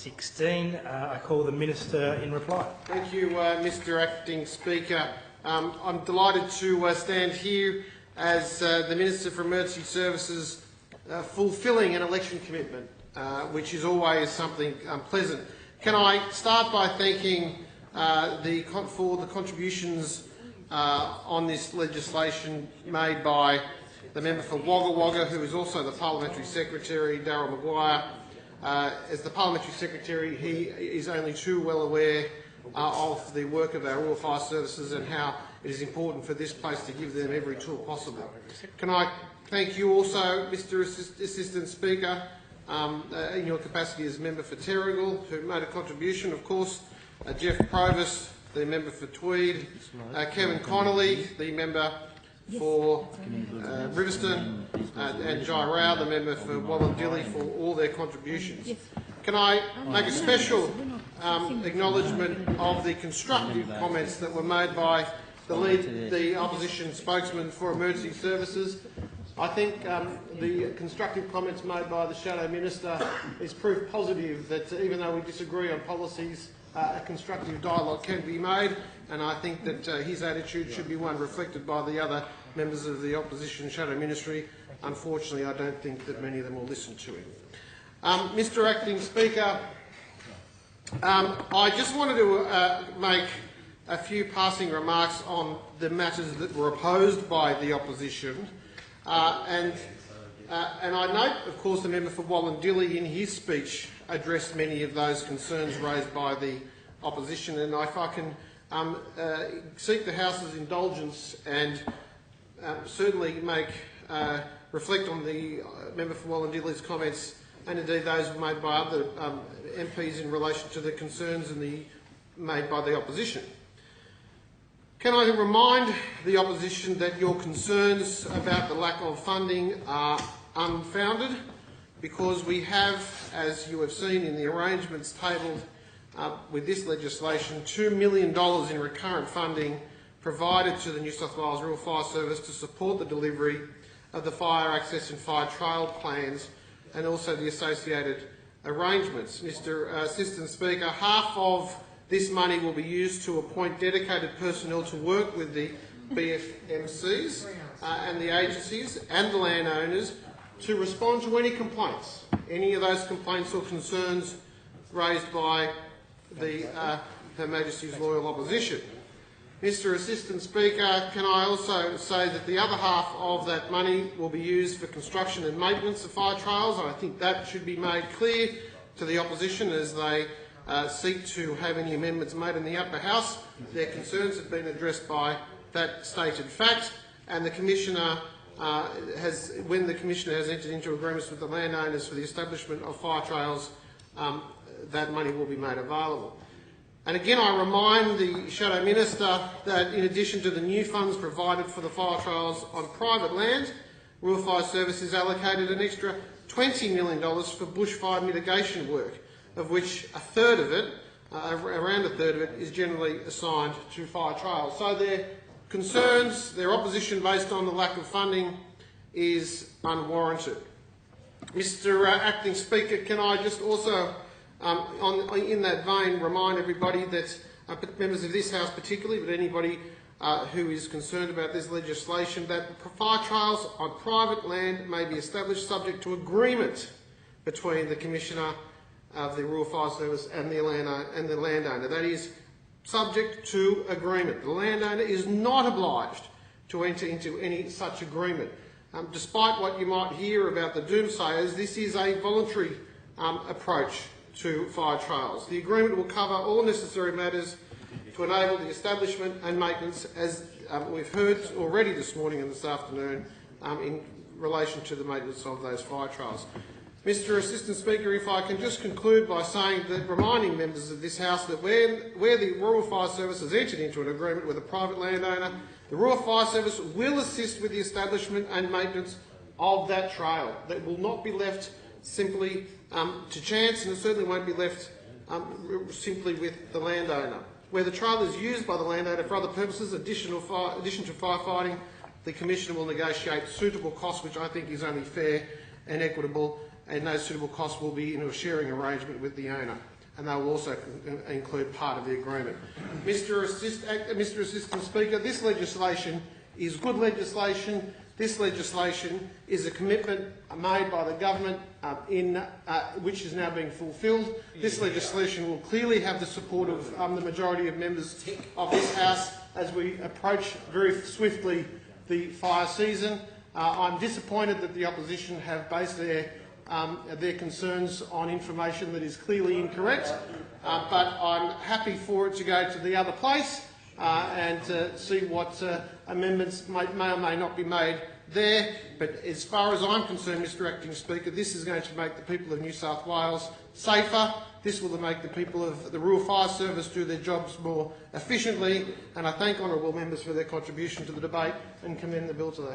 16. I call the Minister in reply. Thank you, Mr Acting Speaker. I'm delighted to stand here as the Minister for Emergency Services fulfilling an election commitment, which is always something pleasant. Can I start by thanking for the contributions on this legislation made by the member for Wagga Wagga, who is also the Parliamentary Secretary, Darryl Maguire. As the Parliamentary Secretary, he is only too well aware of the work of our Rural Fire Services and how it is important for this place to give them every tool possible. Can I thank you also, Mr Assistant Speaker, in your capacity as member for Terrigal, who made a contribution, of course, Jeff Provis, the member for Tweed, Kevin Connolly, the member for Riverstone, and Jai Rao, the member for Wallandilly, for all their contributions. Can I make a special acknowledgement of the constructive comments that were made by the opposition spokesman for emergency services? I think the constructive comments made by the Shadow Minister is proof positive that even though we disagree on policies, a constructive dialogue can be made, and I think that his attitude should be one reflected by the other members of the opposition Shadow Ministry. Unfortunately, I don't think that many of them will listen to him. Mr Acting Speaker, I just wanted to make a few passing remarks on the matters that were opposed by the opposition. And I note, of course, the member for Wallandilly in his speech addressed many of those concerns raised by the opposition, and if I can seek the House's indulgence and certainly reflect on the member for Wallandilly's comments and indeed those made by other MPs in relation to the concerns made by the opposition. Can I remind the opposition that your concerns about the lack of funding are unfounded, because we have, as you have seen in the arrangements tabled with this legislation, $2 million in recurrent funding provided to the New South Wales Rural Fire Service to support the delivery of the fire access and fire trail plans and also the associated arrangements. Mr Assistant Speaker, half of this money will be used to appoint dedicated personnel to work with the BFMCs and the agencies and the landowners to respond to any complaints, any of those complaints or concerns raised by Her Majesty's loyal opposition. Mr Assistant Speaker, can I also say that the other half of that money will be used for construction and maintenance of fire trails, and I think that should be made clear to the opposition as they seek to have any amendments made in the upper house. Their concerns have been addressed by that stated fact, and the Commissioner when the Commissioner has entered into agreements with the landowners for the establishment of fire trails, that money will be made available. And again, I remind the Shadow Minister that in addition to the new funds provided for the fire trails on private land, Rural Fire Service has allocated an extra $20 million for bushfire mitigation work, of which a third of it, around a third of it, is generally assigned to fire trails. So their concerns, their opposition based on the lack of funding is unwarranted. Mr Acting Speaker, can I just also, in that vein, remind everybody that, members of this House particularly, but anybody who is concerned about this legislation, that fire trails on private land may be established subject to agreement between the Commissioner of the Rural Fire Service and the landowner. That is, subject to agreement. The landowner is not obliged to enter into any such agreement. Despite what you might hear about the doomsayers, this is a voluntary approach to fire trails. The agreement will cover all necessary matters to enable the establishment and maintenance, as we've heard already this morning and this afternoon, in relation to the maintenance of those fire trails. Mr Assistant Speaker, if I can just conclude by saying that, reminding members of this House that where the Rural Fire Service has entered into an agreement with a private landowner, the Rural Fire Service will assist with the establishment and maintenance of that trail. That will not be left simply to chance, and it certainly won't be left simply with the landowner. Where the trail is used by the landowner for other purposes, addition to firefighting, the Commissioner will negotiate suitable costs, which I think is only fair and equitable, and those suitable costs will be in a sharing arrangement with the owner, and they will also include part of the agreement. Mr. Assistant Speaker, this legislation is good legislation. This legislation is a commitment made by the government which is now being fulfilled. This legislation will clearly have the support of the majority of members of this House as we approach very swiftly the fire season. I'm disappointed that the opposition have based their concerns on information that is clearly incorrect, but I'm happy for it to go to the other place and see what amendments may or may not be made there. But as far as I'm concerned, Mr Acting Speaker, this is going to make the people of New South Wales safer. This will make the people of the Rural Fire Service do their jobs more efficiently, and I thank honourable members for their contribution to the debate and commend the bill to the House.